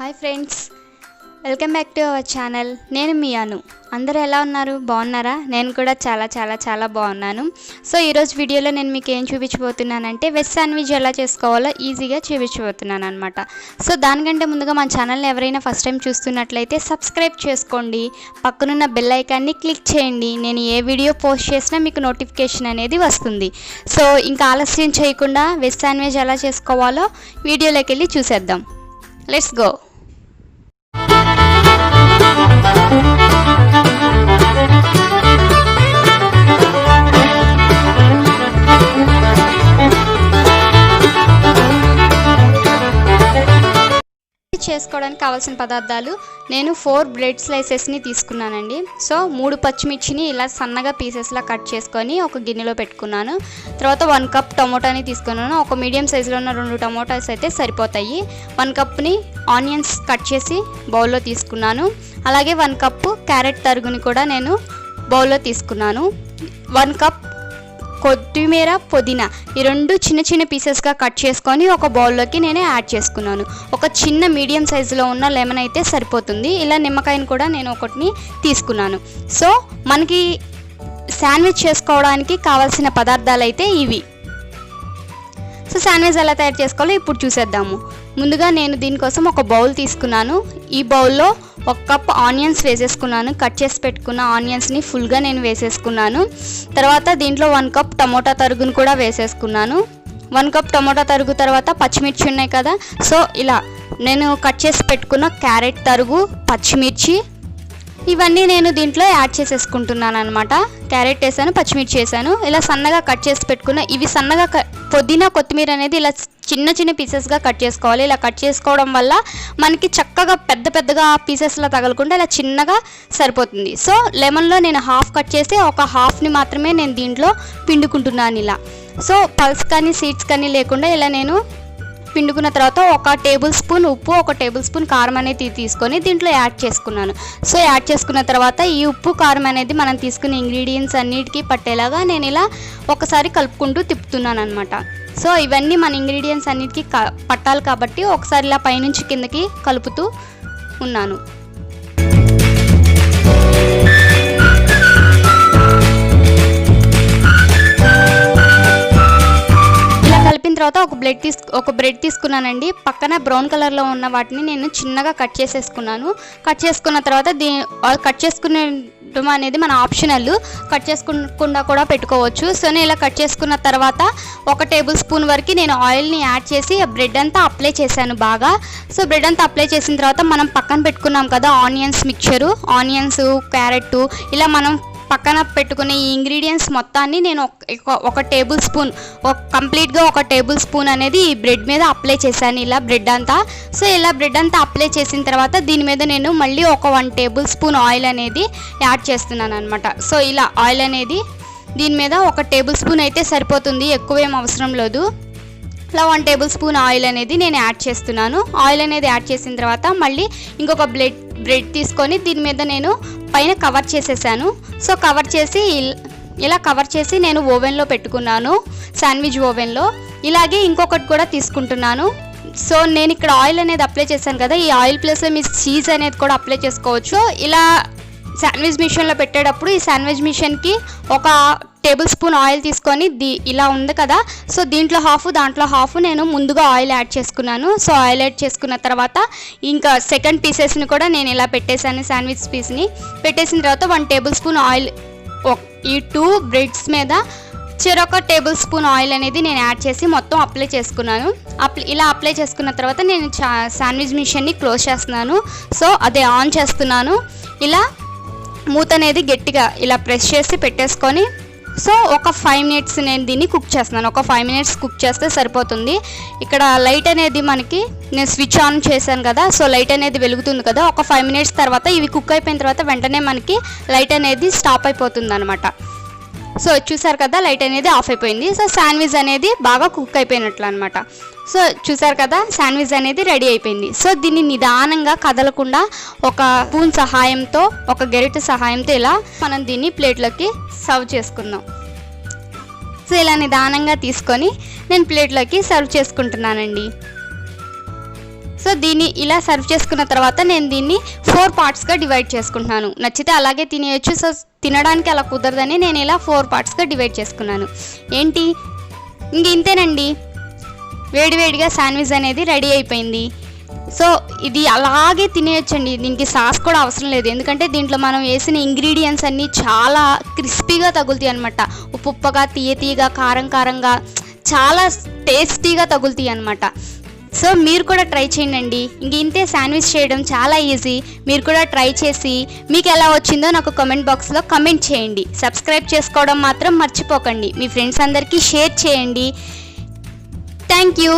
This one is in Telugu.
Hi friends, welcome back to our channel. నేను మీ అను. అందరూ ఎలా ఉన్నారు? బాగున్నారా? నేను కూడా చాలా బాగున్నాను. సో ఈరోజు వీడియోలో నేను మీకు ఏం చూపించబోతున్నానంటే వెజ్ శాండ్విచ్ ఎలా చేసుకోవాలో ఈజీగా చూపించబోతున్నాను అనమాట. సో దానికంటే ముందుగా మన ఛానల్ని ఎవరైనా ఫస్ట్ టైం చూస్తున్నట్లయితే సబ్స్క్రైబ్ చేసుకోండి, పక్కనున్న బెల్ ఐకాన్ని క్లిక్ చేయండి. నేను ఏ వీడియో పోస్ట్ చేసినా మీకు నోటిఫికేషన్ అనేది వస్తుంది. సో ఇంకా ఆలస్యం చేయకుండా వెజ్ శాండ్విచ్ ఎలా చేసుకోవాలో వీడియోలోకి వెళ్ళి చూసేద్దాం. Let's go. చేసుకోవడానికి కావాల్సిన పదార్థాలు నేను 4 బ్రెడ్ స్లైసెస్ని తీసుకున్నానండి. సో 3 పచ్చిమిర్చిని ఇలా సన్నగా పీసెస్లా కట్ చేసుకొని ఒక గిన్నెలో పెట్టుకున్నాను. తర్వాత 1 కప్ టమోటాని తీసుకున్నాను. ఒక మీడియం సైజులో ఉన్న 2 టమోటాస్ అయితే సరిపోతాయి. 1 కప్ని ఆనియన్స్ కట్ చేసి బౌల్లో తీసుకున్నాను. అలాగే 1 కప్పు క్యారెట్ తరుగుని కూడా నేను బౌల్లో తీసుకున్నాను. 1 కప్ కొత్తిమీర, పుదీనా ఈ 2 చిన్న పీసెస్గా కట్ చేసుకొని ఒక బౌల్లోకి నేను యాడ్ చేసుకున్నాను. ఒక చిన్న మీడియం సైజులో ఉన్న లెమన్ అయితే సరిపోతుంది. ఇలా నిమ్మకాయని కూడా నేను ఒకటిని తీసుకున్నాను. సో మనకి శాండ్విచ్ చేసుకోవడానికి కావాల్సిన పదార్థాలు అయితే ఇవి. సో శాండ్విచ్ ఎలా తయారు చేసుకోవాలో ఇప్పుడు చూసేద్దాము. ముందుగా నేను దీనికోసం ఒక బౌల్ తీసుకున్నాను. ఈ బౌల్లో 1 కప్ ఆనియన్స్ వేసేసుకున్నాను. కట్ చేసి పెట్టుకున్న ఆనియన్స్ని ఫుల్గా నేను వేసేసుకున్నాను. తర్వాత దీంట్లో 1 కప్ టమోటా తరుగును కూడా వేసేసుకున్నాను. 1 కప్ టమోటా తరుగు తర్వాత పచ్చిమిర్చి ఉన్నాయి కదా, సో ఇలా నేను కట్ చేసి పెట్టుకున్న క్యారెట్ తరుగు, పచ్చిమిర్చి ఇవన్నీ నేను దీంట్లో యాడ్ చేసేసుకుంటున్నాను అనమాట. క్యారెట్ వేసాను, పచ్చిమిర్చి వేసాను. ఇలా సన్నగా కట్ చేసి పెట్టుకున్న ఇవి సన్నగా పుదీనా, కొత్తిమీర అనేది ఇలా చిన్న పీసెస్గా కట్ చేసుకోవాలి. ఇలా కట్ చేసుకోవడం వల్ల మనకి చక్కగా పెద్దగా పీసెస్లా తగలకుండా ఇలా చిన్నగా సరిపోతుంది. సో లెమన్లో నేను హాఫ్ కట్ చేసి ఒక హాఫ్ని మాత్రమే నేను దీంట్లో పిండుకుంటున్నాను ఇలా. సో పల్స్ కానీ సీడ్స్ కానీ లేకుండా ఇలా నేను పిండుకున్న తర్వాత 1 టేబుల్ స్పూన్ ఉప్పు, 1 టేబుల్ స్పూన్ కారం అనేది తీసుకొని దీంట్లో యాడ్ చేసుకున్నాను. సో యాడ్ చేసుకున్న తర్వాత ఈ ఉప్పు కారం అనేది మనం తీసుకునే ఇంగ్రీడియంట్స్ అన్నిటికీ పట్టేలాగా నేను ఇలా ఒకసారి కలుపుకుంటూ తిప్పుతున్నాను అనమాట. సో ఇవన్నీ మన ఇంగ్రీడియంట్స్ అన్నిటికీ పట్టాలి కాబట్టి ఒకసారి ఇలా పైనుంచి కిందకి కలుపుతూ ఉన్నాను. కలిపిన తర్వాత ఒక బ్రెడ్ తీసుకున్నానండి. పక్కన బ్రౌన్ కలర్లో ఉన్న వాటిని నేను చిన్నగా కట్ చేసేసుకున్నాను. కట్ చేసుకున్న తర్వాత కట్ చేసుకునేటం అనేది మన ఆప్షనల్, కట్ చేసుకుండా కూడా పెట్టుకోవచ్చు. సో నేను ఇలా కట్ చేసుకున్న తర్వాత 1 టేబుల్ స్పూన్ వరకు నేను ఆయిల్ని యాడ్ చేసి బ్రెడ్ అంతా అప్లై చేశాను బాగా. సో బ్రెడ్ అంతా అప్లై చేసిన తర్వాత మనం పక్కన పెట్టుకున్నాం కదా ఆనియన్స్ మిక్చరు, ఆనియన్స్, క్యారెట్ ఇలా మనం పక్కన పెట్టుకునే ఈ ఇంగ్రీడియంట్స్ మొత్తాన్ని నేను ఒక టేబుల్ స్పూన్ కంప్లీట్గా 1 టేబుల్ స్పూన్ అనేది ఈ బ్రెడ్ మీద అప్లై చేశాను ఇలా బ్రెడ్ అంతా. సో ఇలా బ్రెడ్ అంతా అప్లై చేసిన తర్వాత దీని మీద నేను మళ్ళీ 1 టేబుల్ స్పూన్ ఆయిల్ అనేది యాడ్ చేస్తున్నాను అనమాట. సో ఇలా ఆయిల్ అనేది దీని మీద 1 టేబుల్ స్పూన్ అయితే సరిపోతుంది, ఎక్కువ ఏం అవసరం లేదు. ఇలా 1 టేబుల్ స్పూన్ ఆయిల్ అనేది నేను యాడ్ చేస్తున్నాను. ఆయిల్ అనేది యాడ్ చేసిన తర్వాత మళ్ళీ ఇంకొక బ్రెడ్ తీసుకొని దీని మీద నేను పైన కవర్ చేసేసాను. సో కవర్ చేసి ఇలా కవర్ చేసి నేను ఓవెన్లో పెట్టుకున్నాను, శాండ్విచ్ ఓవెన్లో. ఇలాగే ఇంకొకటి కూడా తీసుకుంటున్నాను. సో నేను ఇక్కడ ఆయిల్ అనేది అప్లై చేశాను కదా, ఈ ఆయిల్ ప్లస్లో మీ చీజ్ అనేది కూడా అప్లై చేసుకోవచ్చు. ఇలా శాండ్విచ్ మిషన్లో పెట్టేటప్పుడు ఈ శాండ్విచ్ మిషన్కి 1 టేబుల్ స్పూన్ ఆయిల్ తీసుకొని ఇలా ఉంది కదా, సో దీంట్లో హాఫ్ దాంట్లో హాఫ్ నేను ముందుగా ఆయిల్ యాడ్ చేసుకున్నాను. సో ఆయిల్ యాడ్ చేసుకున్న తర్వాత ఇంకా సెకండ్ పీసెస్ని కూడా నేను ఇలా పెట్టేశాను. శాండ్విచ్ పీస్ని పెట్టేసిన తర్వాత 1 టేబుల్ స్పూన్ ఆయిల్ ఈ 2 బ్రెడ్స్ మీద చెరొక టేబుల్ స్పూన్ ఆయిల్ అనేది నేను యాడ్ చేసి మొత్తం అప్లై చేసుకున్నాను. ఇలా అప్లై చేసుకున్న తర్వాత నేను శాండ్విచ్ మిషన్ని క్లోజ్ చేస్తున్నాను. సో అదే ఆన్ చేస్తున్నాను. ఇలా మూత అనేది గట్టిగా ఇలా ప్రెస్ చేసి పెట్టేసుకొని సో ఒక 5 మినిట్స్ నేను దీన్ని కుక్ చేస్తున్నాను. ఒక 5 మినిట్స్ కుక్ చేస్తే సరిపోతుంది. ఇక్కడ లైట్ అనేది మనకి నేను స్విచ్ ఆన్ చేశాను కదా, సో లైట్ అనేది వెలుగుతుంది కదా. ఒక 5 మినిట్స్ తర్వాత ఇవి కుక్ అయిపోయిన తర్వాత వెంటనే మనకి లైట్ అనేది స్టాప్ అయిపోతుంది అనమాట. సో చూసారు కదా, లైట్ అనేది ఆఫ్ అయిపోయింది. సో శాండ్విచ్ అనేది బాగా కుక్ అయిపోయినట్లు అనమాట. సో చూసారు కదా, శాండ్విచ్ అనేది రెడీ అయిపోయింది. సో దీన్ని నిదానంగా కదలకుండా ఒక స్పూన్ సహాయంతో, ఒక గరిటె సహాయంతో ఇలా మనం దీన్ని ప్లేట్లోకి సర్వ్ చేసుకుందాం. సో ఇలా నిదానంగా తీసుకొని నేను ప్లేట్లోకి సర్వ్ చేసుకుంటున్నానండి. సో దీన్ని ఇలా సర్వ్ చేసుకున్న తర్వాత నేను దీన్ని 4 పార్ట్స్గా డివైడ్ చేసుకుంటున్నాను. నచ్చితే అలాగే తినేయచ్చు. సో తినడానికి అలా కుదరదని నేను ఇలా 4 పార్ట్స్గా డివైడ్ చేసుకున్నాను. ఏంటి ఇంక ఇంతేనండి, వేడివేడిగా శాండ్విచ్ అనేది రెడీ అయిపోయింది. సో ఇది అలాగే తినేయచ్చండి, దీనికి సాస్ కూడా అవసరం లేదు. ఎందుకంటే దీంట్లో మనం వేసిన ఇంగ్రీడియంట్స్ అన్నీ చాలా క్రిస్పీగా తగులుతాయి అనమాట. ఉప్పుగా, తీయగా, కారంగా చాలా టేస్టీగా తగులుతాయి అనమాట. సో మీరు కూడా ట్రై చేయండి. ఇంక ఇంతే, శాండ్విచ్ చేయడం చాలా ఈజీ. మీరు కూడా ట్రై చేసి మీకు ఎలా వచ్చిందో నాకు కామెంట్ బాక్స్లో కామెంట్ చేయండి. సబ్స్క్రైబ్ చేసుకోవడం మాత్రం మర్చిపోకండి. మీ ఫ్రెండ్స్ అందరికీ షేర్ చేయండి. Thank you.